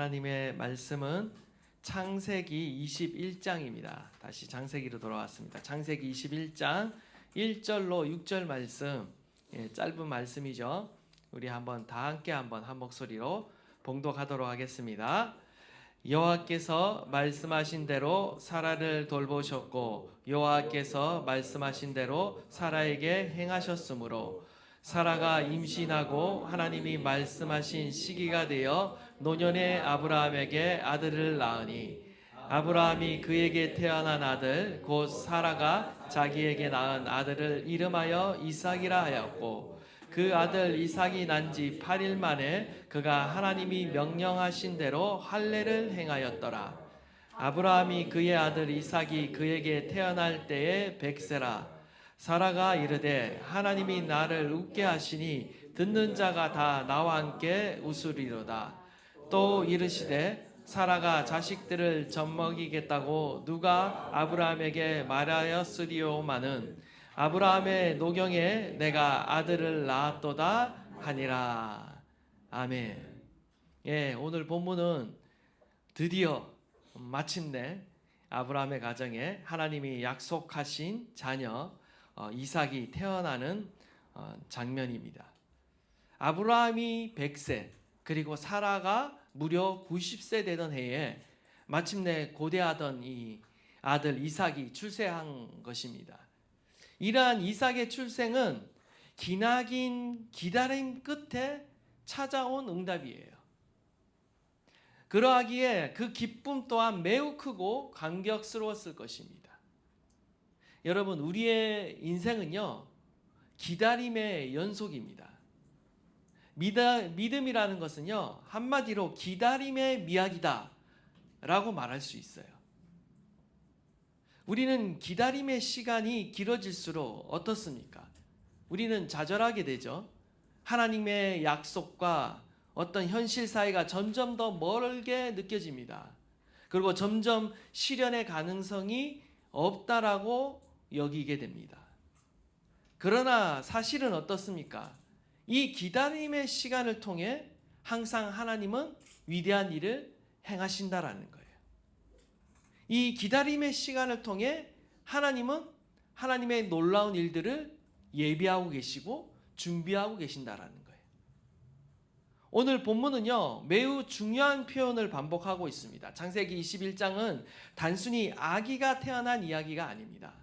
하나님의 말씀은 창세기 21장입니다. 다시 창세기로 돌아왔습니다. 창세기 21장 1절로 6절 말씀, 짧은 말씀이죠. 우리 한번 다 함께 한 목소리로 봉독하도록 하겠습니다. 여호와께서 말씀하신 대로 사라를 돌보셨고 여호와께서 말씀하신 대로 사라에게 행하셨으므로 사라가 임신하고 하나님이 말씀하신 시기가 되어 노년의 아브라함에게 아들을 낳으니 아브라함이 그에게 태어난 아들 곧 사라가 자기에게 낳은 아들을 이름하여 이삭이라 하였고 그 아들 이삭이 난 지 8일 만에 그가 하나님이 명령하신 대로 할례를 행하였더라. 아브라함이 그의 아들 이삭이 그에게 태어날 때에 100세라. 사라가 이르되 하나님이 나를 웃게 하시니 듣는 자가 다 나와 함께 웃으리로다. 또 이르시되 사라가 자식들을 젖먹이겠다고 누가 아브라함에게 말하였으리오마는 아브라함의 노경에 내가 아들을 낳았도다 하니라. 아멘. 오늘 본문은 드디어 마침내 아브라함의 가정에 하나님이 약속하신 자녀 이삭이 태어나는 장면입니다. 아브라함이 100세 그리고 사라가 무려 90세 되던 해에 마침내 고대하던 이 아들 이삭이 출세한 것입니다. 이러한 이삭의 출생은 기나긴 기다림 끝에 찾아온 응답이에요. 그러하기에 그 기쁨 또한 매우 크고 감격스러웠을 것입니다. 여러분, 우리의 인생은요, 기다림의 연속입니다. 믿음이라는 것은요, 한마디로 기다림의 미학이다 라고 말할 수 있어요. 우리는 기다림의 시간이 길어질수록 어떻습니까? 우리는 좌절하게 되죠. 하나님의 약속과 어떤 현실 사이가 점점 더 멀게 느껴집니다. 그리고 점점 실현의 가능성이 없다라고 여기게 됩니다. 그러나 사실은 어떻습니까? 이 기다림의 시간을 통해 항상 하나님은 위대한 일을 행하신다라는 거예요. 이 기다림의 시간을 통해 하나님은 하나님의 놀라운 일들을 예비하고 계시고 준비하고 계신다라는 거예요. 오늘 본문은요, 매우 중요한 표현을 반복하고 있습니다. 창세기 21장은 단순히 아기가 태어난 이야기가 아닙니다.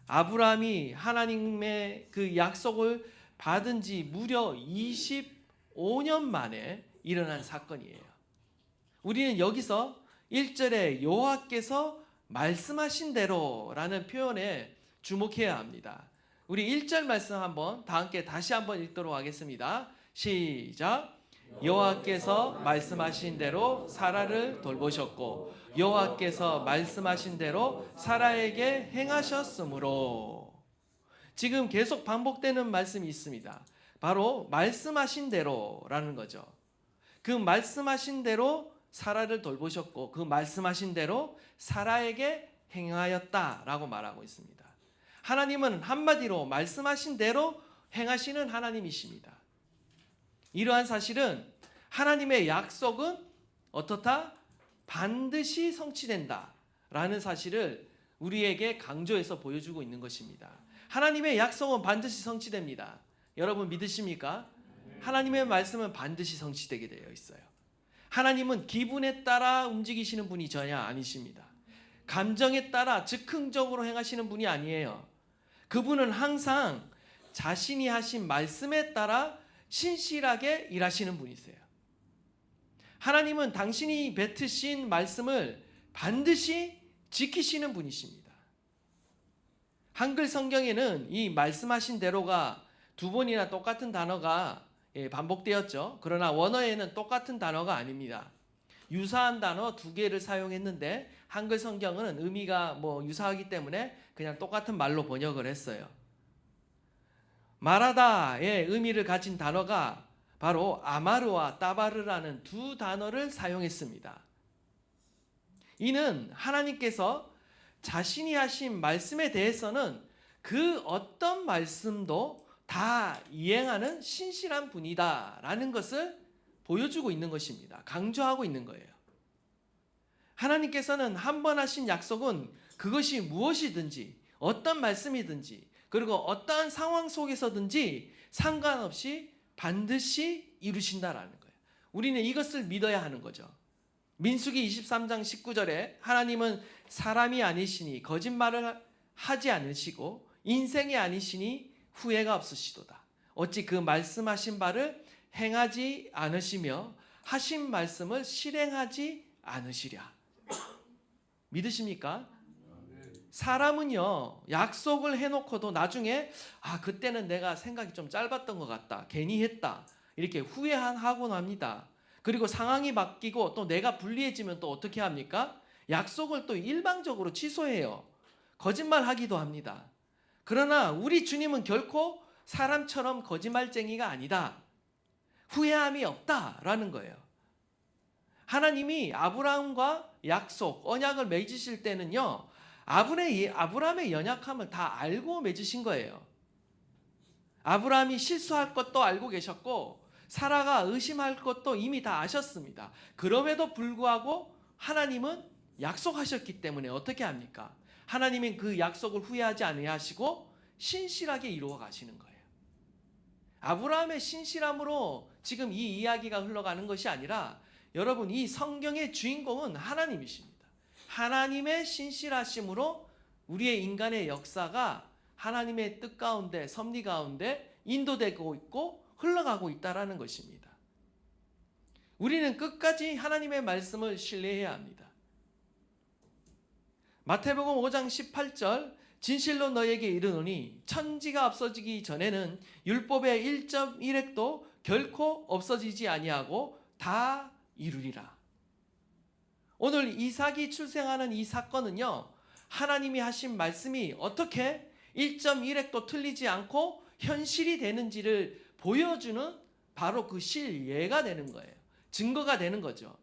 아브라함이 하나님의 그 약속을 받은 지 무려 25년 만에 일어난 사건이에요. 우리는 여기서 1절에 여호와께서 말씀하신 대로라는 표현에 주목해야 합니다. 우리 1절 말씀 한번 다 함께 다시 한번 읽도록 하겠습니다. 시작. 여호와께서 말씀하신 대로 사라를 돌보셨고 여호와께서 말씀하신 대로 사라에게 행하셨으므로. 지금 계속 반복되는 말씀이 있습니다. 바로 말씀하신 대로라는 거죠. 그 말씀하신 대로 사라를 돌보셨고 그 말씀하신 대로 사라에게 행하였다라고 말하고 있습니다. 하나님은 한마디로 말씀하신 대로 행하시는 하나님이십니다. 이러한 사실은 하나님의 약속은 어떻다? 반드시 성취된다라는 사실을 우리에게 강조해서 보여주고 있는 것입니다. 하나님의 약속은 반드시 성취됩니다. 여러분 믿으십니까? 하나님의 말씀은 반드시 성취되게 되어 있어요. 하나님은 기분에 따라 움직이시는 분이 전혀 아니십니다. 감정에 따라 즉흥적으로 행하시는 분이 아니에요. 그분은 항상 자신이 하신 말씀에 따라 신실하게 일하시는 분이세요. 하나님은 당신이 뱉으신 말씀을 반드시 지키시는 분이십니다. 한글 성경에는 이 말씀하신 대로가 두 번이나 똑같은 단어가 반복되었죠. 그러나 원어에는 똑같은 단어가 아닙니다. 유사한 단어 두 개를 사용했는데 한글 성경은 의미가 유사하기 때문에 그냥 똑같은 말로 번역을 했어요. 말하다의 의미를 가진 단어가 바로 아마르와 따바르라는 두 단어를 사용했습니다. 이는 하나님께서 자신이 하신 말씀에 대해서는 그 어떤 말씀도 다 이행하는 신실한 분이다라는 것을 보여주고 있는 것입니다. 강조하고 있는 거예요. 하나님께서는 한 번 하신 약속은 그것이 무엇이든지 어떤 말씀이든지 그리고 어떠한 상황 속에서든지 상관없이 반드시 이루신다라는 거예요. 우리는 이것을 믿어야 하는 거죠. 민수기 23장 19절에 하나님은 사람이 아니시니 거짓말을 하지 않으시고 인생이 아니시니 후회가 없으시도다. 어찌 그 말씀하신 바를 행하지 않으시며 하신 말씀을 실행하지 않으시랴. 믿으십니까? 사람은요, 약속을 해놓고도 나중에 그때는 내가 생각이 좀 짧았던 것 같다, 괜히 했다, 이렇게 후회하곤 합니다. 그리고 상황이 바뀌고 또 내가 불리해지면 또 어떻게 합니까? 약속을 또 일방적으로 취소해요. 거짓말하기도 합니다. 그러나 우리 주님은 결코 사람처럼 거짓말쟁이가 아니다, 후회함이 없다라는 거예요. 하나님이 아브라함과 약속, 언약을 맺으실 때는요, 아브라함의 연약함을 다 알고 맺으신 거예요. 아브라함이 실수할 것도 알고 계셨고 사라가 의심할 것도 이미 다 아셨습니다. 그럼에도 불구하고 하나님은 약속하셨기 때문에 어떻게 합니까? 하나님은 그 약속을 후회하지 아니하시고 신실하게 이루어 가시는 거예요. 아브라함의 신실함으로 지금 이 이야기가 흘러가는 것이 아니라 여러분, 이 성경의 주인공은 하나님이십니다. 하나님의 신실하심으로 우리의 인간의 역사가 하나님의 뜻 가운데, 섭리 가운데 인도되고 있고 흘러가고 있다라는 것입니다. 우리는 끝까지 하나님의 말씀을 신뢰해야 합니다. 마태복음 5장 18절, 진실로 너에게 이르노니 천지가 없어지기 전에는 율법의 1.1획도 결코 없어지지 아니하고 다 이루리라. 오늘 이삭이 출생하는 이 사건은요, 하나님이 하신 말씀이 어떻게 1.1획도 틀리지 않고 현실이 되는지를 보여주는 바로 그 실예가 되는 거예요. 증거가 되는 거죠.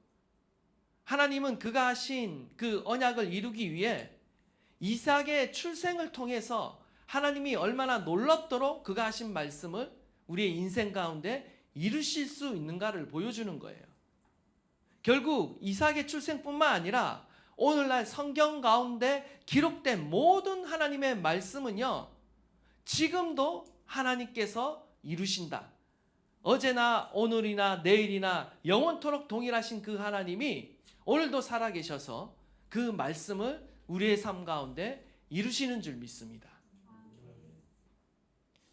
하나님은 그가 하신 그 언약을 이루기 위해 이삭의 출생을 통해서 하나님이 얼마나 놀랍도록 그가 하신 말씀을 우리의 인생 가운데 이루실 수 있는가를 보여주는 거예요. 결국 이삭의 출생뿐만 아니라 오늘날 성경 가운데 기록된 모든 하나님의 말씀은요, 지금도 하나님께서 이루신다. 어제나 오늘이나 내일이나 영원토록 동일하신 그 하나님이 오늘도 살아계셔서 그 말씀을 우리의 삶 가운데 이루시는 줄 믿습니다.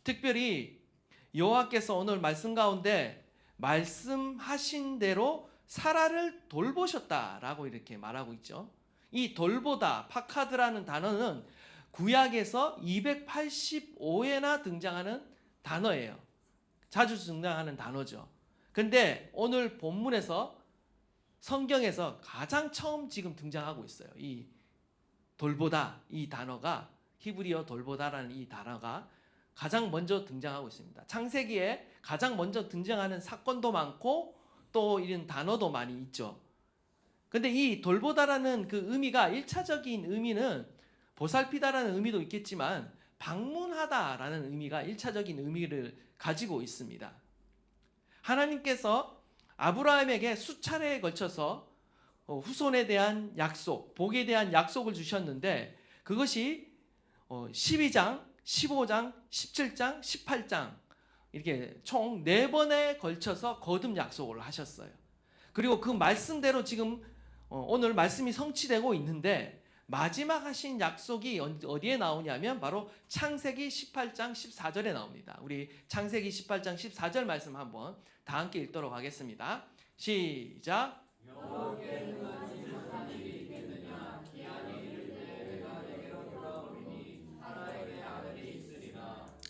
특별히 여호와께서 오늘 말씀 가운데 말씀하신 대로 사라를 돌보셨다라고 이렇게 말하고 있죠. 이 돌보다, 파카드라는 단어는 구약에서 285회나 등장하는 단어예요. 자주 등장하는 단어죠. 근데 오늘 본문에서 성경에서 가장 처음 지금 등장하고 있어요. 이 돌보다, 이 단어가, 히브리어 돌보다라는 이 단어가 가장 먼저 등장하고 있습니다. 창세기에 가장 먼저 등장하는 사건도 많고 또 이런 단어도 많이 있죠. 근데 이 돌보다라는 그 의미가 1차적인 의미는 보살피다라는 의미도 있겠지만 방문하다라는 의미가 1차적인 의미를 가지고 있습니다. 하나님께서 아브라함에게 수차례에 걸쳐서 후손에 대한 약속, 복에 대한 약속을 주셨는데 그것이 12장, 15장, 17장, 18장 이렇게 총 4번에 걸쳐서 거듭 약속을 하셨어요. 그리고 그 말씀대로 지금 오늘 말씀이 성취되고 있는데 마지막 하신 약속이 어디에 나오냐면 바로 창세기 18장 14절에 나옵니다. 우리 창세기 18장 14절 말씀 한번 다 함께 읽도록 하겠습니다. 시작.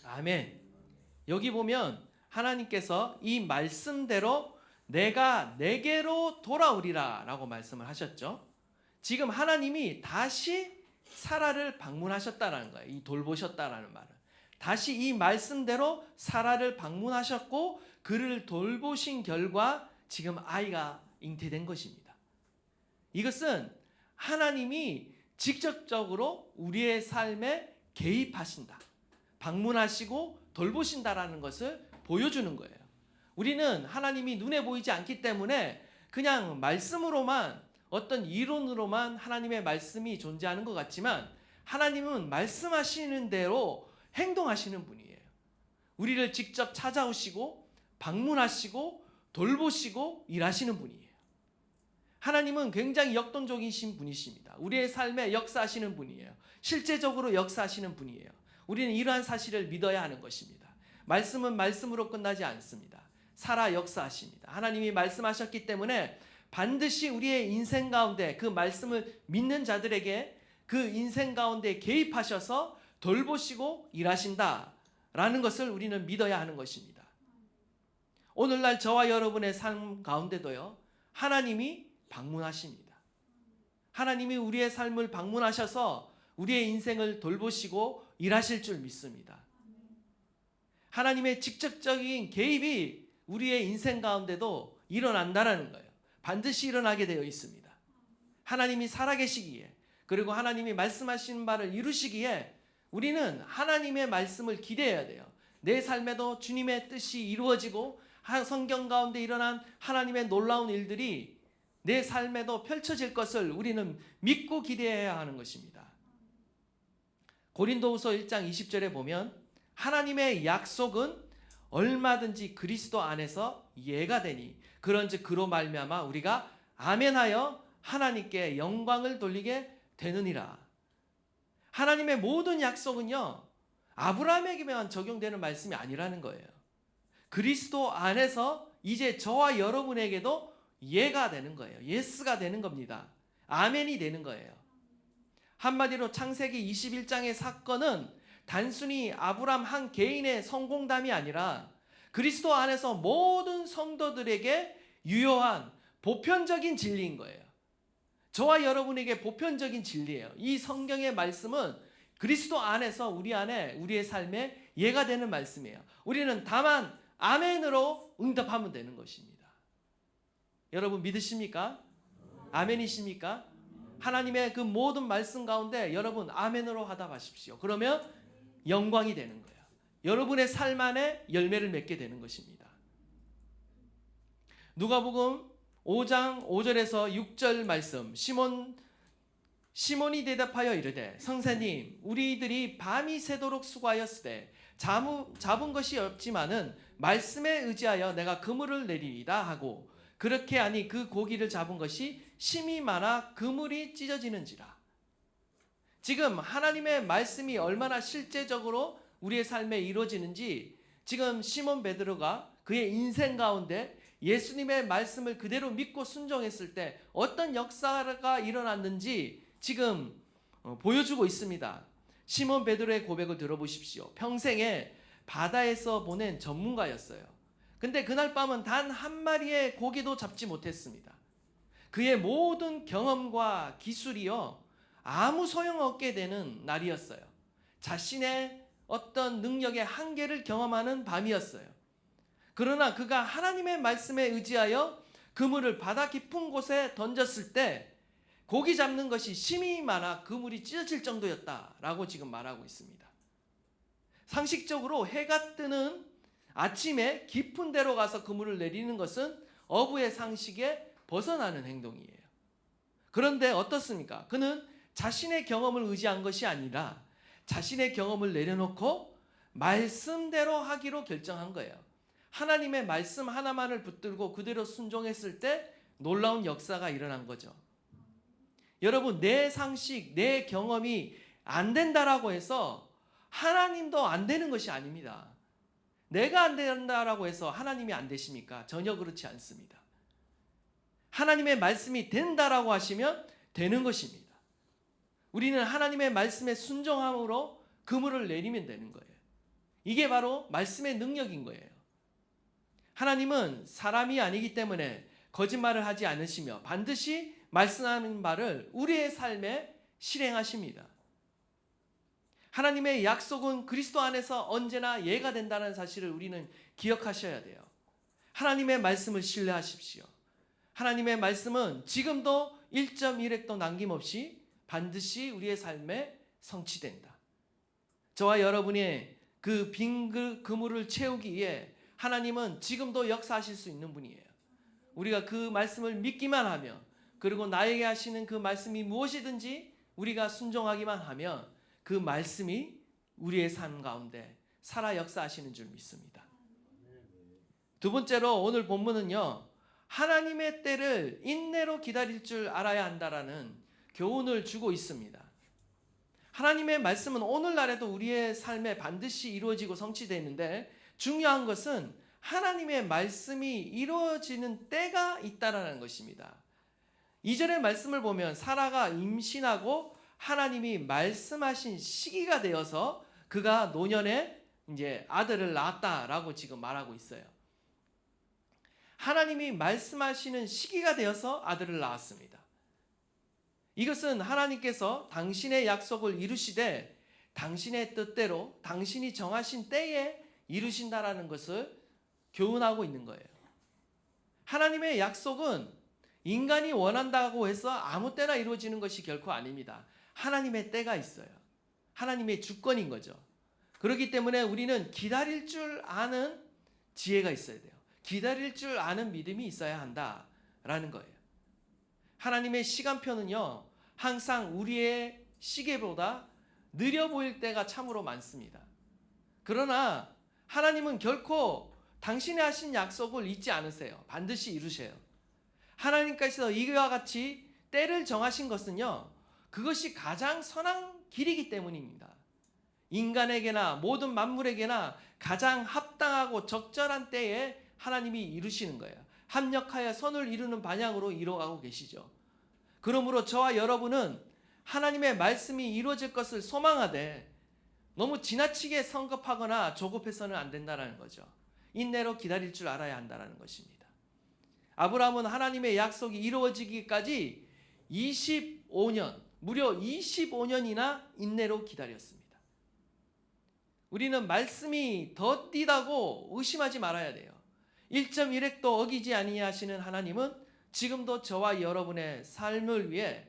아멘. 여기 보면 하나님께서 이 말씀대로 내가 내게로 돌아오리라 라고 말씀을 하셨죠. 지금 하나님이 다시 사라를 방문하셨다라는 거예요. 이 돌보셨다라는 말은. 다시 이 말씀대로 사라를 방문하셨고 그를 돌보신 결과 지금 아이가 잉태된 것입니다. 이것은 하나님이 직접적으로 우리의 삶에 개입하신다, 방문하시고 돌보신다라는 것을 보여주는 거예요. 우리는 하나님이 눈에 보이지 않기 때문에 그냥 말씀으로만, 어떤 이론으로만 하나님의 말씀이 존재하는 것 같지만 하나님은 말씀하시는 대로 행동하시는 분이에요. 우리를 직접 찾아오시고 방문하시고 돌보시고 일하시는 분이에요. 하나님은 굉장히 역동적이신 분이십니다. 우리의 삶에 역사하시는 분이에요. 실제적으로 역사하시는 분이에요. 우리는 이러한 사실을 믿어야 하는 것입니다. 말씀은 말씀으로 끝나지 않습니다. 살아 역사하십니다. 하나님이 말씀하셨기 때문에 반드시 우리의 인생 가운데 그 말씀을 믿는 자들에게 그 인생 가운데 개입하셔서 돌보시고 일하신다라는 것을 우리는 믿어야 하는 것입니다. 오늘날 저와 여러분의 삶 가운데도요, 하나님이 방문하십니다. 하나님이 우리의 삶을 방문하셔서 우리의 인생을 돌보시고 일하실 줄 믿습니다. 하나님의 직접적인 개입이 우리의 인생 가운데도 일어난다라는 거예요. 반드시 일어나게 되어 있습니다. 하나님이 살아계시기에, 그리고 하나님이 말씀하신 바를 이루시기에 우리는 하나님의 말씀을 기대해야 돼요. 내 삶에도 주님의 뜻이 이루어지고 성경 가운데 일어난 하나님의 놀라운 일들이 내 삶에도 펼쳐질 것을 우리는 믿고 기대해야 하는 것입니다. 고린도후서 1장 20절에 보면 하나님의 약속은 얼마든지 그리스도 안에서 예가 되니 그런즉 그로 말미암아 우리가 아멘하여 하나님께 영광을 돌리게 되느니라. 하나님의 모든 약속은요, 아브라함에게만 적용되는 말씀이 아니라는 거예요. 그리스도 안에서 이제 저와 여러분에게도 예가 되는 거예요. 예스가 되는 겁니다. 아멘이 되는 거예요. 한마디로 창세기 21장의 사건은 단순히 아브라함 한 개인의 성공담이 아니라 그리스도 안에서 모든 성도들에게 유효한 보편적인 진리인 거예요. 저와 여러분에게 보편적인 진리예요. 이 성경의 말씀은 그리스도 안에서 우리 안에 우리의 삶에 예가 되는 말씀이에요. 우리는 다만 아멘으로 응답하면 되는 것입니다. 여러분 믿으십니까? 아멘이십니까? 하나님의 그 모든 말씀 가운데 여러분 아멘으로 하다 가십시오. 그러면 영광이 되는 거예요. 여러분의 삶 안에 열매를 맺게 되는 것입니다. 누가복음 5장 5절에서 6절 말씀, 시몬이 대답하여 이르되 선생님 우리들이 밤이 새도록 수고하였으되 잡은 것이 없지만은 말씀에 의지하여 내가 그물을 내리이다 하고 그렇게 하니 그 고기를 잡은 것이 심이 많아 그물이 찢어지는지라. 지금 하나님의 말씀이 얼마나 실제적으로 우리의 삶에 이루어지는지 지금 시몬 베드로가 그의 인생 가운데 예수님의 말씀을 그대로 믿고 순종했을 때 어떤 역사가 일어났는지 지금 보여주고 있습니다. 시몬 베드로의 고백을 들어보십시오. 평생에 바다에서 보낸 전문가였어요. 근데 그날 밤은 단 한 마리의 고기도 잡지 못했습니다. 그의 모든 경험과 기술이요 아무 소용없게 되는 날이었어요. 자신의 어떤 능력의 한계를 경험하는 밤이었어요. 그러나 그가 하나님의 말씀에 의지하여 그물을 바다 깊은 곳에 던졌을 때 고기 잡는 것이 심이 많아 그물이 찢어질 정도였다라고 지금 말하고 있습니다. 상식적으로 해가 뜨는 아침에 깊은 데로 가서 그물을 내리는 것은 어부의 상식에 벗어나는 행동이에요. 그런데 어떻습니까? 그는 자신의 경험을 의지한 것이 아니라 자신의 경험을 내려놓고 말씀대로 하기로 결정한 거예요. 하나님의 말씀 하나만을 붙들고 그대로 순종했을 때 놀라운 역사가 일어난 거죠. 여러분, 내 상식, 내 경험이 안 된다라고 해서 하나님도 안 되는 것이 아닙니다. 내가 안 된다라고 해서 하나님이 안 되십니까? 전혀 그렇지 않습니다. 하나님의 말씀이 된다라고 하시면 되는 것입니다. 우리는 하나님의 말씀에 순종함으로 그물을 내리면 되는 거예요. 이게 바로 말씀의 능력인 거예요. 하나님은 사람이 아니기 때문에 거짓말을 하지 않으시며 반드시 말씀하는 바를 우리의 삶에 실행하십니다. 하나님의 약속은 그리스도 안에서 언제나 예가 된다는 사실을 우리는 기억하셔야 돼요. 하나님의 말씀을 신뢰하십시오. 하나님의 말씀은 지금도 1.1획도 남김없이 반드시 우리의 삶에 성취된다. 저와 여러분의 그 빈 그물을 채우기 위해 하나님은 지금도 역사하실 수 있는 분이에요. 우리가 그 말씀을 믿기만 하면, 그리고 나에게 하시는 그 말씀이 무엇이든지 우리가 순종하기만 하면 그 말씀이 우리의 삶 가운데 살아 역사하시는 줄 믿습니다. 두 번째로 오늘 본문은요, 하나님의 때를 인내로 기다릴 줄 알아야 한다라는 교훈을 주고 있습니다. 하나님의 말씀은 오늘날에도 우리의 삶에 반드시 이루어지고 성취되는데, 중요한 것은 하나님의 말씀이 이루어지는 때가 있다라는 것입니다. 2절의 말씀을 보면 사라가 임신하고 하나님이 말씀하신 시기가 되어서 그가 노년에 이제 아들을 낳았다라고 지금 말하고 있어요. 하나님이 말씀하시는 시기가 되어서 아들을 낳았습니다. 이것은 하나님께서 당신의 약속을 이루시되 당신의 뜻대로 당신이 정하신 때에 이루신다라는 것을 교훈하고 있는 거예요. 하나님의 약속은 인간이 원한다고 해서 아무 때나 이루어지는 것이 결코 아닙니다. 하나님의 때가 있어요. 하나님의 주권인 거죠. 그렇기 때문에 우리는 기다릴 줄 아는 지혜가 있어야 돼요. 기다릴 줄 아는 믿음이 있어야 한다라는 거예요. 하나님의 시간표는요, 항상 우리의 시계보다 느려 보일 때가 참으로 많습니다. 그러나 하나님은 결코 당신이 하신 약속을 잊지 않으세요. 반드시 이루셔요. 하나님께서 이와 같이 때를 정하신 것은요, 그것이 가장 선한 길이기 때문입니다. 인간에게나 모든 만물에게나 가장 합당하고 적절한 때에 하나님이 이루시는 거예요. 합력하여 선을 이루는 방향으로 이루어가고 계시죠. 그러므로 저와 여러분은 하나님의 말씀이 이루어질 것을 소망하되 너무 지나치게 성급하거나 조급해서는 안 된다는 거죠. 인내로 기다릴 줄 알아야 한다는 것입니다. 아브라함은 하나님의 약속이 이루어지기까지 25년, 무려 25년이나 인내로 기다렸습니다. 우리는 말씀이 더디다고 의심하지 말아야 돼요. 1.1획도 어기지 아니하시는 하나님은 지금도 저와 여러분의 삶을 위해,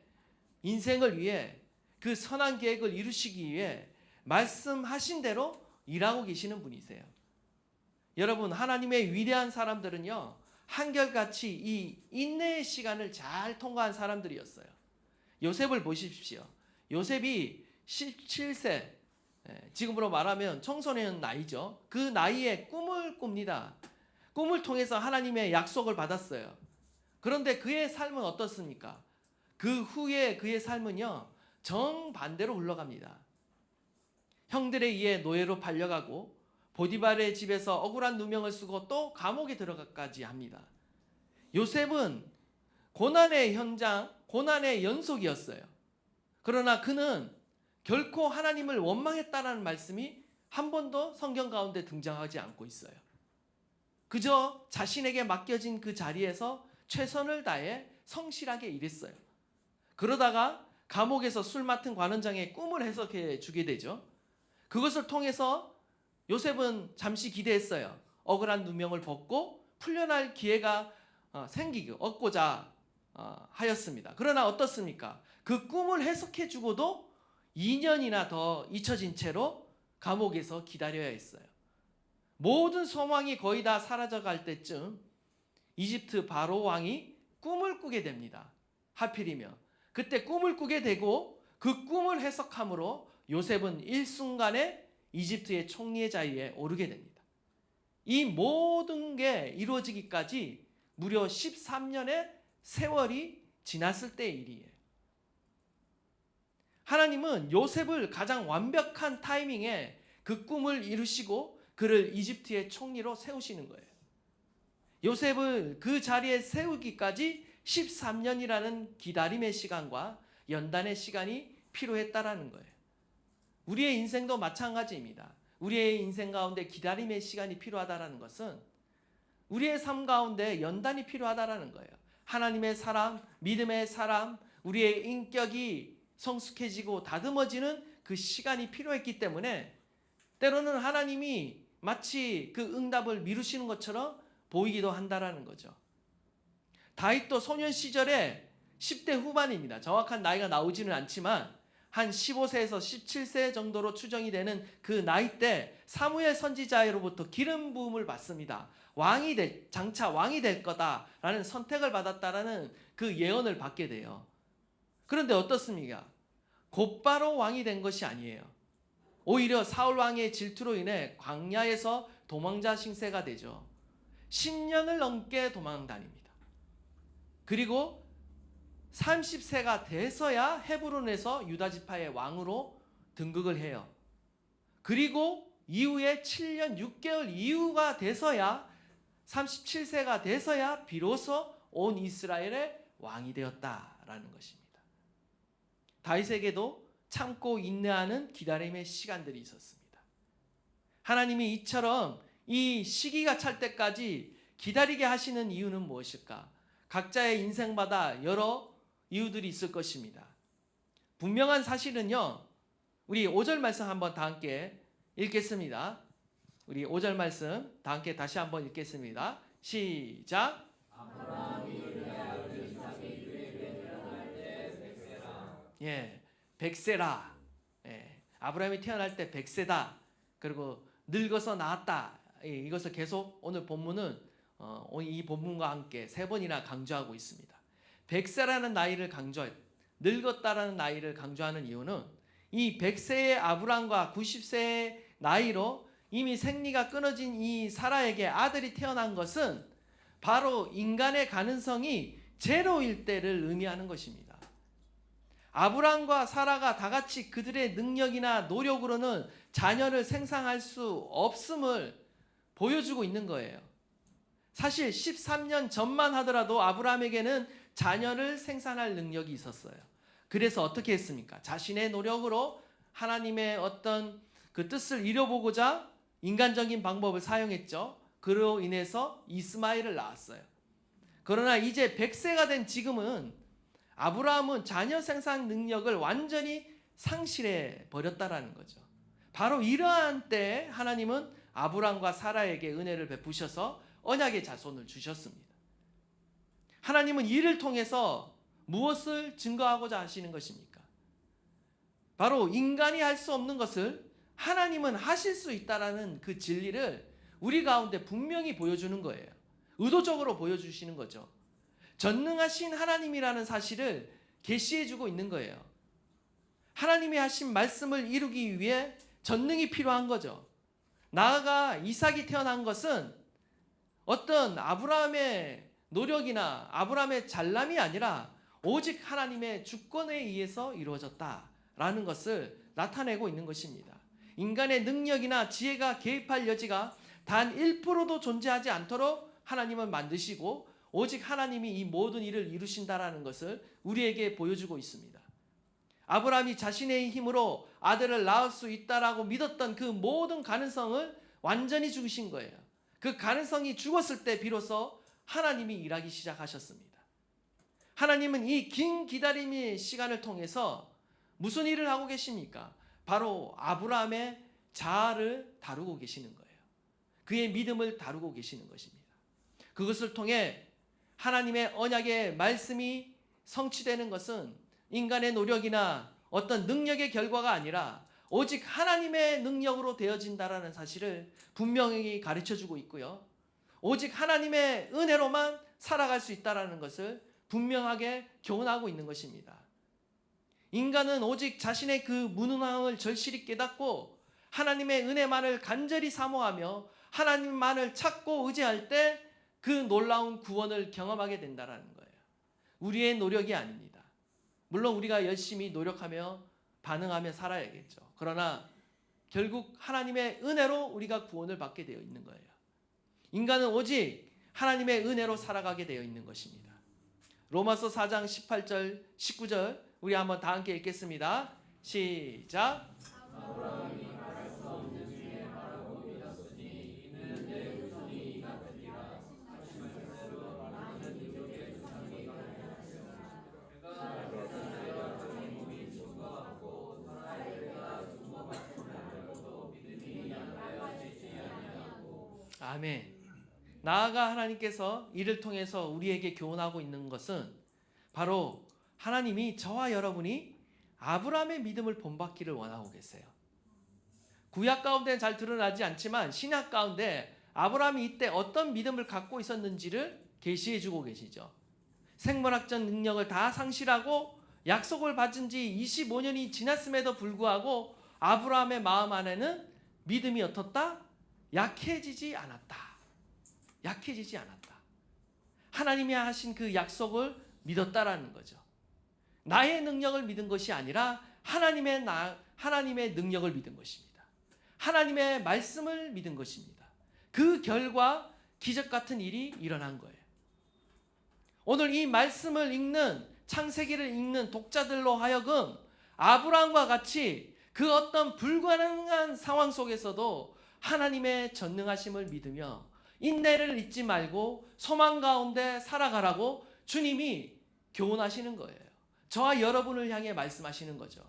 인생을 위해 그 선한 계획을 이루시기 위해 말씀하신 대로 일하고 계시는 분이세요. 여러분, 하나님의 위대한 사람들은요, 한결같이 이 인내의 시간을 잘 통과한 사람들이었어요. 요셉을 보십시오. 요셉이 17세, 지금으로 말하면 청소년 나이죠. 그 나이에 꿈을 꿉니다. 꿈을 통해서 하나님의 약속을 받았어요. 그런데 그의 삶은 어떻습니까? 그 후에 그의 삶은요, 정반대로 흘러갑니다. 형들에 의해 노예로 팔려가고 보디발의 집에서 억울한 누명을 쓰고 또 감옥에 들어가까지 합니다. 요셉은 고난의 현장, 고난의 연속이었어요. 그러나 그는 결코 하나님을 원망했다는 말씀이 한 번도 성경 가운데 등장하지 않고 있어요. 그저 자신에게 맡겨진 그 자리에서 최선을 다해 성실하게 일했어요. 그러다가 감옥에서 술 맡은 관원장의 꿈을 해석해 주게 되죠. 그것을 통해서 요셉은 잠시 기대했어요. 억울한 누명을 벗고 풀려날 기회가 얻고자 하였습니다. 그러나 어떻습니까? 그 꿈을 해석해 주고도 2년이나 더 잊혀진 채로 감옥에서 기다려야 했어요. 모든 소망이 거의 다 사라져갈 때쯤 이집트 바로 왕이 꿈을 꾸게 됩니다. 하필이면 그때 꿈을 꾸게 되고 그 꿈을 해석함으로 요셉은 일순간에 이집트의 총리의 자리에 오르게 됩니다. 이 모든 게 이루어지기까지 무려 13년의 세월이 지났을 때의 일이에요. 하나님은 요셉을 가장 완벽한 타이밍에 그 꿈을 이루시고 그를 이집트의 총리로 세우시는 거예요. 요셉을 그 자리에 세우기까지 13년이라는 기다림의 시간과 연단의 시간이 필요했다라는 거예요. 우리의 인생도 마찬가지입니다. 우리의 인생 가운데 기다림의 시간이 필요하다라는 것은 우리의 삶 가운데 연단이 필요하다라는 거예요. 하나님의 사람, 믿음의 사람, 우리의 인격이 성숙해지고 다듬어지는 그 시간이 필요했기 때문에 때로는 하나님이 마치 그 응답을 미루시는 것처럼 보이기도 한다라는 거죠. 다윗도 소년 시절에 10대 후반입니다. 정확한 나이가 나오지는 않지만 한 15세에서 17세 정도로 추정이 되는 그 나이 때 사무엘 선지자로부터 기름 부음을 받습니다. 장차 왕이 될 거다라는 선택을 받았다라는 그 예언을 받게 돼요. 그런데 어떻습니까? 곧바로 왕이 된 것이 아니에요. 오히려 사울 왕의 질투로 인해 광야에서 도망자 신세가 되죠. 10년을 넘게 도망 다닙니다. 그리고 30세가 돼서야 헤브론에서 유다 지파의 왕으로 등극을 해요. 그리고 이후에 7년 6개월 이후가 돼서야 37세가 돼서야 비로소 온 이스라엘의 왕이 되었다라는 것입니다. 다윗에게도 참고 인내하는 기다림의 시간들이 있었습니다. 하나님이 이처럼 이 시기가 찰 때까지 기다리게 하시는 이유는 무엇일까? 각자의 인생마다 여러 이유들이 있을 것입니다. 분명한 사실은요, 우리 5절 말씀 한번 다 함께 읽겠습니다. 우리 5절 말씀 다 함께 다시 한번 읽겠습니다. 시작. 백세라. 아브라함이 태어날 때 백세다. 그리고 늙어서 나았다. 이것을 계속 오늘 본문은 이 본문과 함께 3번이나 강조하고 있습니다. 백세라는 나이를 늙었다라는 나이를 강조하는 이유는 이 100세의 아브람과 90세의 나이로 이미 생리가 끊어진 이 사라에게 아들이 태어난 것은 바로 인간의 가능성이 제로일 때를 의미하는 것입니다. 아브람과 사라가 다 같이 그들의 능력이나 노력으로는 자녀를 생산할 수 없음을 보여주고 있는 거예요. 사실 13년 전만 하더라도 아브람에게는 자녀를 생산할 능력이 있었어요. 그래서 어떻게 했습니까? 자신의 노력으로 하나님의 어떤 그 뜻을 이뤄보고자 인간적인 방법을 사용했죠. 그로 인해서 이스마엘을 낳았어요. 그러나 이제 100세가 된 지금은 아브라함은 자녀 생산 능력을 완전히 상실해 버렸다라는 거죠. 바로 이러한 때에 하나님은 아브라함과 사라에게 은혜를 베푸셔서 언약의 자손을 주셨습니다. 하나님은 이를 통해서 무엇을 증거하고자 하시는 것입니까? 바로 인간이 할 수 없는 것을 하나님은 하실 수 있다라는 그 진리를 우리 가운데 분명히 보여주는 거예요. 의도적으로 보여주시는 거죠. 전능하신 하나님이라는 사실을 계시해주고 있는 거예요. 하나님이 하신 말씀을 이루기 위해 전능이 필요한 거죠. 나아가 이삭이 태어난 것은 어떤 아브라함의 노력이나 아브라함의 잘남이 아니라 오직 하나님의 주권에 의해서 이루어졌다라는 것을 나타내고 있는 것입니다. 인간의 능력이나 지혜가 개입할 여지가 단 1%도 존재하지 않도록 하나님은 만드시고 오직 하나님이 이 모든 일을 이루신다라는 것을 우리에게 보여주고 있습니다. 아브라함이 자신의 힘으로 아들을 낳을 수 있다라고 믿었던 그 모든 가능성을 완전히 죽이신 거예요. 그 가능성이 죽었을 때 비로소 하나님이 일하기 시작하셨습니다. 하나님은 이 긴 기다림의 시간을 통해서 무슨 일을 하고 계십니까? 바로 아브라함의 자아를 다루고 계시는 거예요. 그의 믿음을 다루고 계시는 것입니다. 그것을 통해 하나님의 언약의 말씀이 성취되는 것은 인간의 노력이나 어떤 능력의 결과가 아니라 오직 하나님의 능력으로 되어진다라는 사실을 분명히 가르쳐주고 있고요. 오직 하나님의 은혜로만 살아갈 수 있다라는 것을 분명하게 교훈하고 있는 것입니다. 인간은 오직 자신의 그 무능함을 절실히 깨닫고 하나님의 은혜만을 간절히 사모하며 하나님만을 찾고 의지할 때 그 놀라운 구원을 경험하게 된다는 거예요. 우리의 노력이 아닙니다. 물론 우리가 열심히 노력하며 반응하며 살아야겠죠. 그러나 결국 하나님의 은혜로 우리가 구원을 받게 되어 있는 거예요. 인간은 오직 하나님의 은혜로 살아가게 되어 있는 것입니다. 로마서 4장 18절 19절 우리 한번 다 함께 읽겠습니다. 시작. 아멘. 나아가 하나님께서 이를 통해서 우리에게 교훈하고 있는 것은 바로 하나님이 저와 여러분이 아브라함의 믿음을 본받기를 원하고 계세요. 구약 가운데는 잘 드러나지 않지만 신약 가운데 아브라함이 이때 어떤 믿음을 갖고 있었는지를 계시해 주고 계시죠. 생물학적 능력을 다 상실하고 약속을 받은 지 25년이 지났음에도 불구하고 아브라함의 마음 안에는 믿음이 어떻다? 약해지지 않았다. 약해지지 않았다. 하나님이 하신 그 약속을 믿었다라는 거죠. 나의 능력을 믿은 것이 아니라 하나님의 능력을 믿은 것입니다. 하나님의 말씀을 믿은 것입니다. 그 결과 기적 같은 일이 일어난 거예요. 오늘 이 말씀을 읽는 창세기를 읽는 독자들로 하여금 아브라함과 같이 그 어떤 불가능한 상황 속에서도 하나님의 전능하심을 믿으며 인내를 잊지 말고 소망 가운데 살아가라고 주님이 교훈하시는 거예요. 저와 여러분을 향해 말씀하시는 거죠.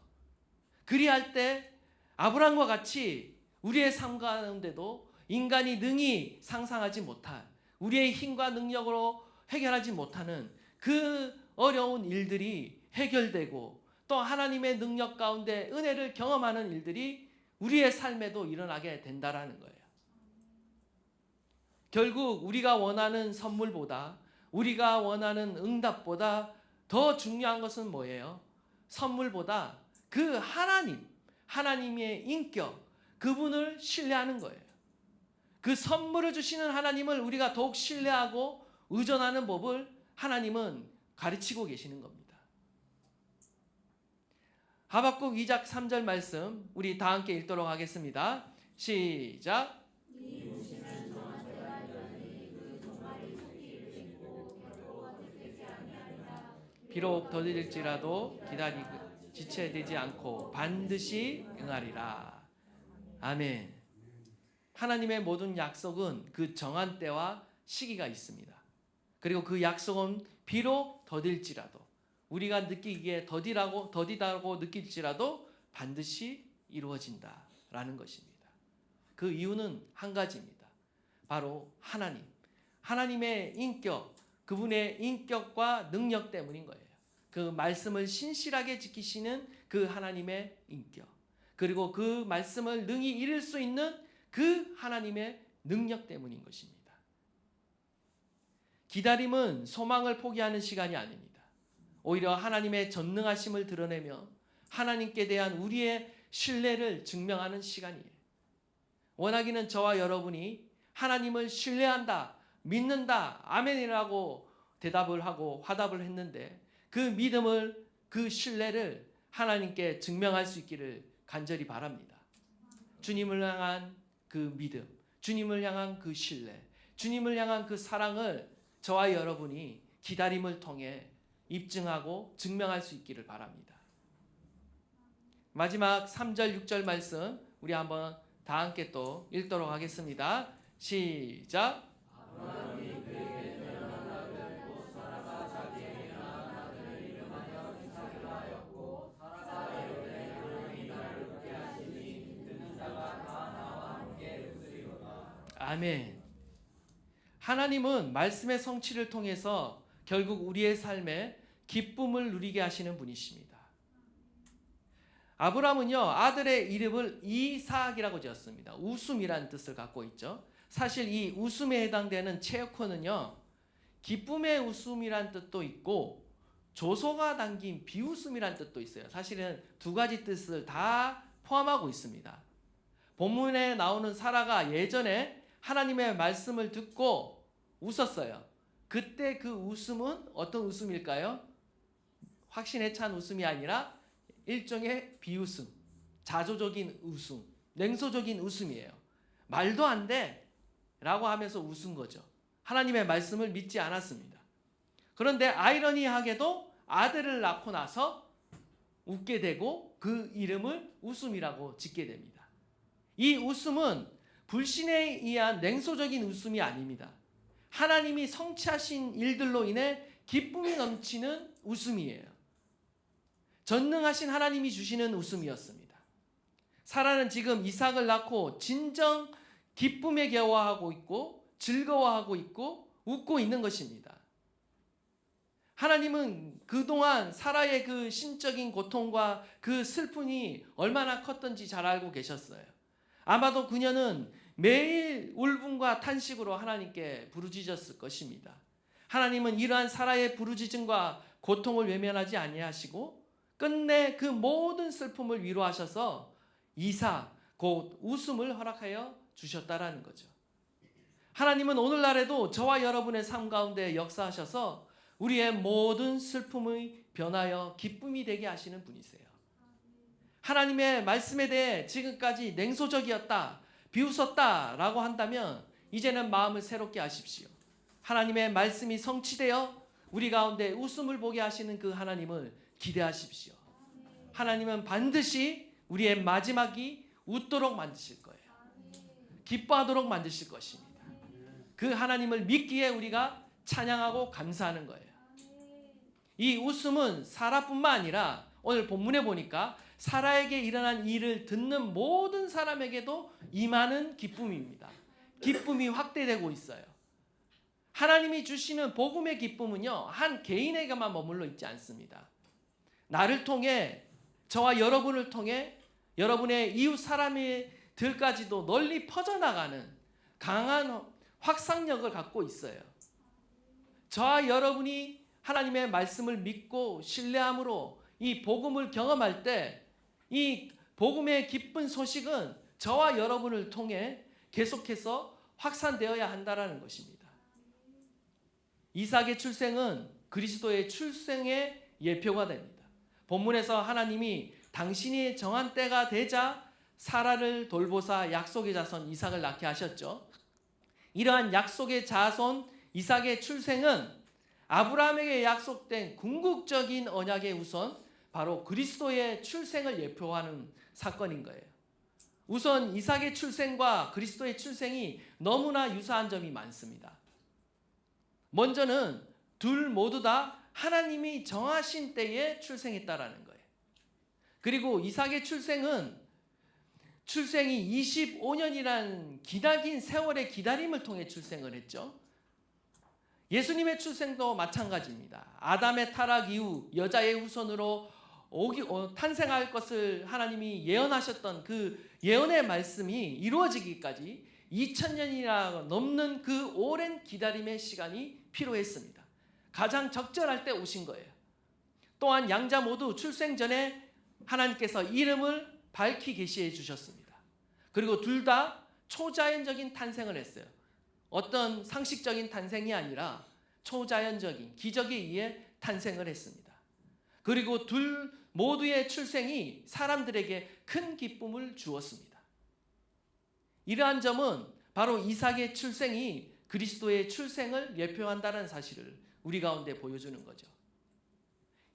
그리할 때 아브라함과 같이 우리의 삶 가운데도 인간이 능히 상상하지 못할 우리의 힘과 능력으로 해결하지 못하는 그 어려운 일들이 해결되고 또 하나님의 능력 가운데 은혜를 경험하는 일들이 우리의 삶에도 일어나게 된다라는 거예요. 결국 우리가 원하는 선물보다 우리가 원하는 응답보다 더 중요한 것은 뭐예요? 선물보다 그 하나님의 인격, 그분을 신뢰하는 거예요. 그 선물을 주시는 하나님을 우리가 더욱 신뢰하고 의존하는 법을 하나님은 가르치고 계시는 겁니다. 하박국 2장 3절 말씀 우리 다 함께 읽도록 하겠습니다. 시작. 비록 더딜지라도 기다리고 지체되지 않고 반드시 응하리라. 아멘. 하나님의 모든 약속은 그 정한 때와 시기가 있습니다. 그리고 그 약속은 비록 더딜지라도 우리가 느끼기에 더디다고 느낄지라도 반드시 이루어진다라는 것입니다. 그 이유는 한 가지입니다. 바로 하나님의 인격, 그분의 인격과 능력 때문인 거예요. 그 말씀을 신실하게 지키시는 그 하나님의 인격, 그리고 그 말씀을 능히 이룰 수 있는 그 하나님의 능력 때문인 것입니다. 기다림은 소망을 포기하는 시간이 아닙니다. 오히려 하나님의 전능하심을 드러내며 하나님께 대한 우리의 신뢰를 증명하는 시간이에요. 원하기는 저와 여러분이 하나님을 신뢰한다, 믿는다, 아멘이라고 대답을 하고 화답을 했는데 그 믿음을, 그 신뢰를 하나님께 증명할 수 있기를 간절히 바랍니다. 주님을 향한 그 믿음, 주님을 향한 그 신뢰, 주님을 향한 그 사랑을 저와 여러분이 기다림을 통해 입증하고 증명할 수 있기를 바랍니다. 마지막 3절, 6절 말씀 우리 한번 다 함께 또 읽도록 하겠습니다. 시작. 아멘. 하나님은 말씀의 성취를 통해서 결국 우리의 삶에 기쁨을 누리게 하시는 분이십니다. 아브라함은요, 아들의 이름을 이삭이라고 지었습니다. 웃음이라는 뜻을 갖고 있죠. 사실 이 웃음에 해당되는 체어코는요, 기쁨의 웃음이라는 뜻도 있고 조소가 담긴 비웃음이라는 뜻도 있어요. 사실은 두 가지 뜻을 다 포함하고 있습니다. 본문에 나오는 사라가 예전에 하나님의 말씀을 듣고 웃었어요. 그때 그 웃음은 어떤 웃음일까요? 확신에 찬 웃음이 아니라 일종의 비웃음, 자조적인 웃음, 냉소적인 웃음이에요. 말도 안 돼 라고 하면서 웃은 거죠. 하나님의 말씀을 믿지 않았습니다. 그런데 아이러니하게도 아들을 낳고 나서 웃게 되고 그 이름을 웃음이라고 짓게 됩니다. 이 웃음은 불신에 의한 냉소적인 웃음이 아닙니다. 하나님이 성취하신 일들로 인해 기쁨이 넘치는 웃음이에요. 전능하신 하나님이 주시는 웃음이었습니다. 사라는 지금 이삭을 낳고 진정 기쁨에 겨워하고 있고 즐거워하고 있고 웃고 있는 것입니다. 하나님은 그동안 사라의 그 심적인 고통과 그 슬픔이 얼마나 컸던지 잘 알고 계셨어요. 아마도 그녀는 매일 울분과 탄식으로 하나님께 부르짖었을 것입니다. 하나님은 이러한 사라의 부르짖음과 고통을 외면하지 아니하시고 끝내 그 모든 슬픔을 위로하셔서 이삭 곧 웃음을 허락하여 주셨다라는 거죠. 하나님은 오늘날에도 저와 여러분의 삶 가운데 역사하셔서 우리의 모든 슬픔의 변하여 기쁨이 되게 하시는 분이세요. 하나님의 말씀에 대해 지금까지 냉소적이었다, 비웃었다라고 한다면 이제는 마음을 새롭게 하십시오. 하나님의 말씀이 성취되어 우리 가운데 웃음을 보게 하시는 그 하나님을 기대하십시오. 하나님은 반드시 우리의 마지막이 웃도록 만드실 거예요. 기뻐하도록 만드실 것입니다. 그 하나님을 믿기에 우리가 찬양하고 감사하는 거예요. 이 웃음은 사라뿐만 아니라 오늘 본문에 보니까 사라에게 일어난 일을 듣는 모든 사람에게도 임하는 기쁨입니다. 기쁨이 확대되고 있어요. 하나님이 주시는 복음의 기쁨은요, 한 개인에게만 머물러 있지 않습니다. 나를 통해, 저와 여러분을 통해 여러분의 이웃 사람들까지도 널리 퍼져나가는 강한 확산력을 갖고 있어요. 저와 여러분이 하나님의 말씀을 믿고 신뢰함으로 이 복음을 경험할 때 이 복음의 기쁜 소식은 저와 여러분을 통해 계속해서 확산되어야 한다는 것입니다. 이삭의 출생은 그리스도의 출생의 예표가 됩니다. 본문에서 하나님이 당신이 정한 때가 되자 사라를 돌보사 약속의 자손 이삭을 낳게 하셨죠. 이러한 약속의 자손 이삭의 출생은 아브라함에게 약속된 궁극적인 언약의 우선 바로 그리스도의 출생을 예표하는 사건인 거예요. 우선 이삭의 출생과 그리스도의 출생이 너무나 유사한 점이 많습니다. 먼저는 둘 모두 다 하나님이 정하신 때에 출생했다라는 거예요. 그리고 이삭의 출생이 25년이라는 기나긴 세월의 기다림을 통해 출생을 했죠. 예수님의 출생도 마찬가지입니다. 아담의 타락 이후 여자의 후손으로 탄생할 것을 하나님이 예언하셨던 그 예언의 말씀이 이루어지기까지 2000년이나 넘는 그 오랜 기다림의 시간이 필요했습니다. 가장 적절할 때 오신 거예요. 또한 양자 모두 출생 전에 하나님께서 이름을 밝히 계시해 주셨습니다. 그리고 둘 다 초자연적인 탄생을 했어요. 어떤 상식적인 탄생이 아니라 초자연적인 기적에 의해 탄생을 했습니다. 그리고 둘 모두의 출생이 사람들에게 큰 기쁨을 주었습니다. 이러한 점은 바로 이삭의 출생이 그리스도의 출생을 예표한다는 사실을 우리 가운데 보여주는 거죠.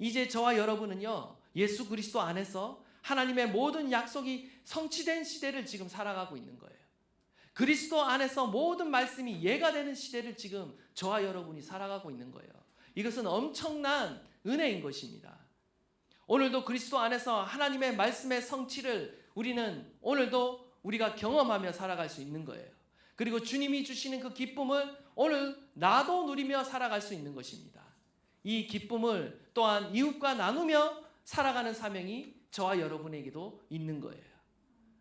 이제 저와 여러분은요, 예수 그리스도 안에서 하나님의 모든 약속이 성취된 시대를 지금 살아가고 있는 거예요. 그리스도 안에서 모든 말씀이 예가 되는 시대를 지금 저와 여러분이 살아가고 있는 거예요. 이것은 엄청난 은혜인 것입니다. 오늘도 그리스도 안에서 하나님의 말씀의 성취를 우리는 오늘도 우리가 경험하며 살아갈 수 있는 거예요. 그리고 주님이 주시는 그 기쁨을 오늘 나도 누리며 살아갈 수 있는 것입니다. 이 기쁨을 또한 이웃과 나누며 살아가는 사명이 저와 여러분에게도 있는 거예요.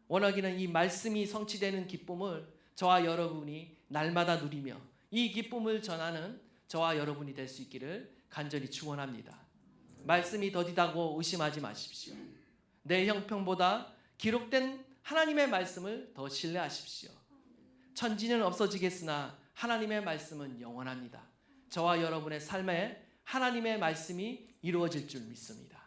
원하기는 이 말씀이 성취되는 기쁨을 저와 여러분이 날마다 누리며 이 기쁨을 전하는 저와 여러분이 될 수 있기를 간절히 축원합니다. 말씀이 더디다고 의심하지 마십시오. 내 형편보다 기록된 하나님의 말씀을 더 신뢰하십시오. 천지는 없어지겠으나 하나님의 말씀은 영원합니다. 저와 여러분의 삶에 하나님의 말씀이 이루어질 줄 믿습니다.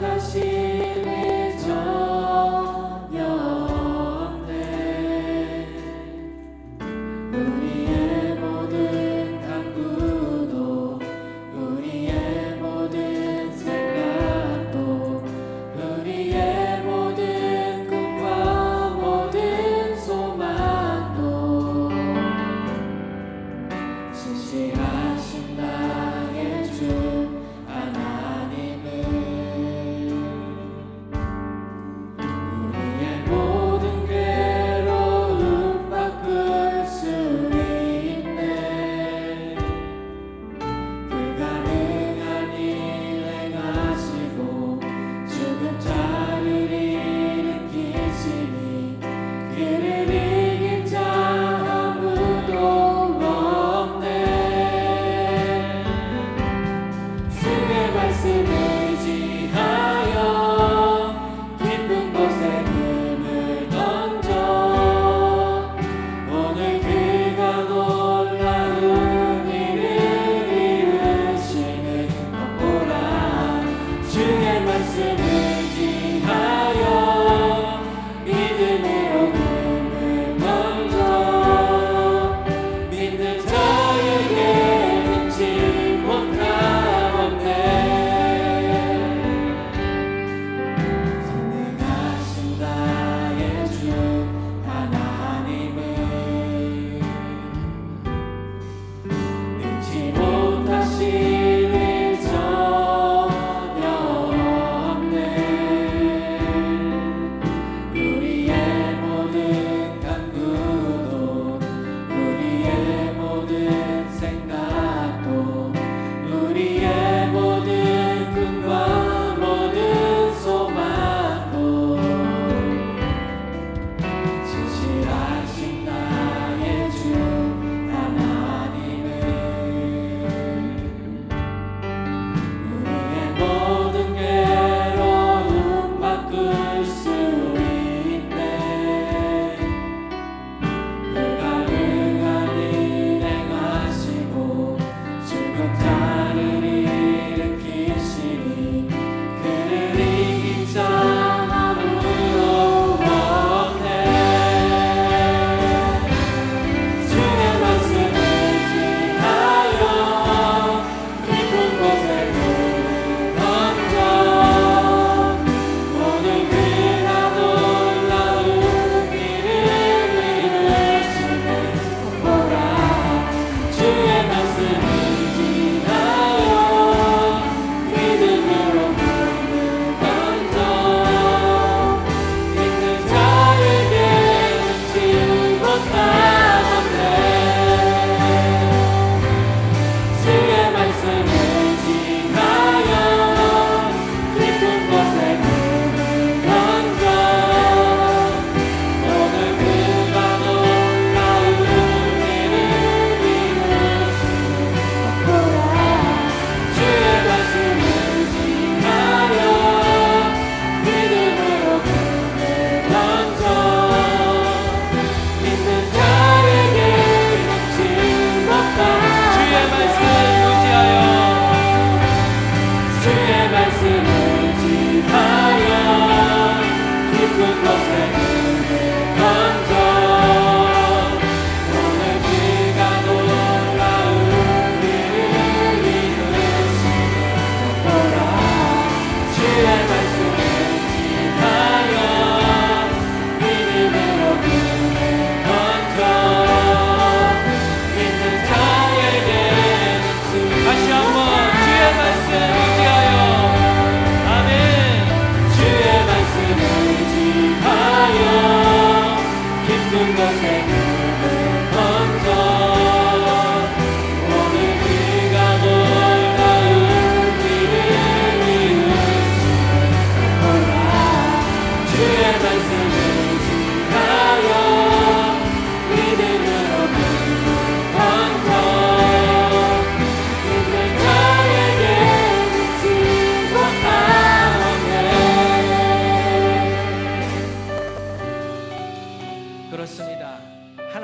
못하심을 전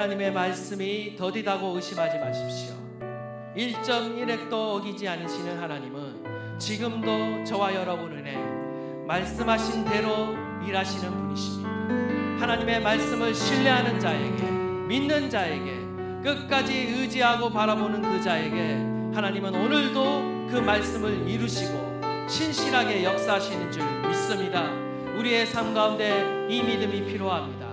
하나님의 말씀이 더디다고 의심하지 마십시오. 1.1획도 어기지 않으시는 하나님은 지금도 저와 여러분을 위해 말씀하신 대로 일하시는 분이십니다. 하나님의 말씀을 신뢰하는 자에게, 믿는 자에게, 끝까지 의지하고 바라보는 그 자에게 하나님은 오늘도 그 말씀을 이루시고 신실하게 역사하시는 줄 믿습니다. 우리의 삶 가운데 이 믿음이 필요합니다.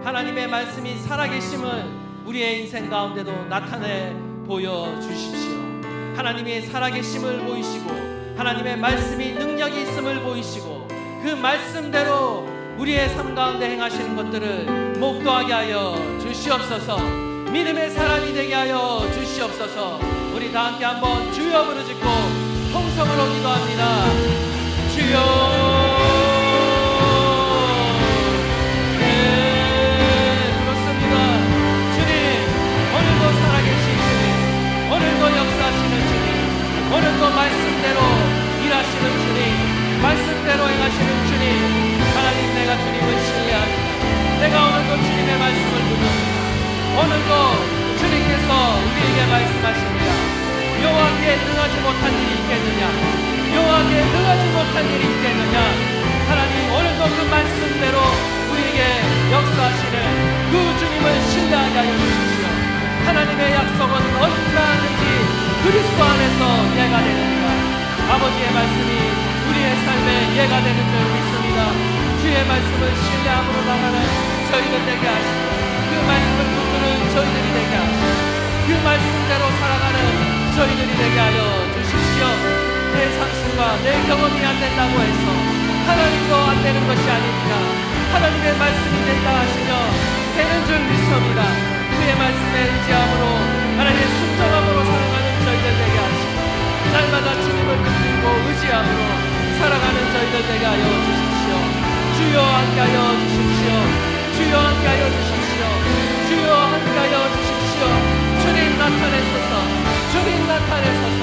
하나님의 말씀이 살아계심을 우리의 인생 가운데도 나타내 보여주십시오. 하나님의 살아계심을 보이시고 하나님의 말씀이 능력이 있음을 보이시고 그 말씀대로 우리의 삶 가운데 행하시는 것들을 목도하게 하여 주시옵소서. 믿음의 사람이 되게 하여 주시옵소서. 우리 다 함께 한번 주여 부르짖고 통성으로 기도합니다. 주여. 오늘도 말씀대로 일하시는 주님, 말씀대로 행하시는 주님, 하나님 내가 주님을 신뢰합니다. 내가 오늘도 주님의 말씀을 듣습니다. 오늘도 주님께서 우리에게 말씀하십니다. 여호와께 능하지 못한 일이 있겠느냐, 여호와께 능하지 못한 일이 있겠느냐. 하나님 오늘도 그 말씀대로 우리에게 역사하시는 그 주님을 신뢰하게 하여 주십시오. 하나님의 약속은 언제든지 그리스도 안에서 예가 되느니라. 아버지의 말씀이 우리의 삶에 예가 되는 줄 믿습니다. 주의 말씀을 신뢰함으로 나가는 저희들 되게 하시고 그 말씀을 붙드는 저희들이 되게 하시고 그 말씀대로 살아가는 저희들이 되게 하여 주십시오. 내 상식과 내 경험이 안 된다고 해서 하나님도 안 되는 것이 아닙니다. 하나님의 말씀이 된다 하시며 되는 줄 믿습니다. 그의 말씀에 의지함으로 하나님의 순종함으로 살아가는 저희들 되게 하시고 날마다 주님을 믿고 의지함으로 살아가는 저희들 되게 하여 주십시오. 주여 함께하여 주십시오. 주여 함께하여 주십시오. 주여 함께하여 주십시오. 주님 나타내소서. 주님 나타내소서.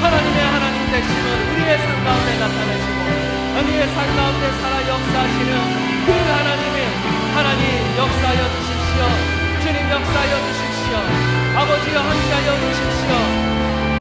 하나님의 하나님 되심을 우리의 삶 가운데 나타내시고 우리의 삶 가운데 살아 역사하시는 그 하나님 역사하여 주십시오. 주님 역사하여 주십시오. 아버지여 함께하여 주십시오.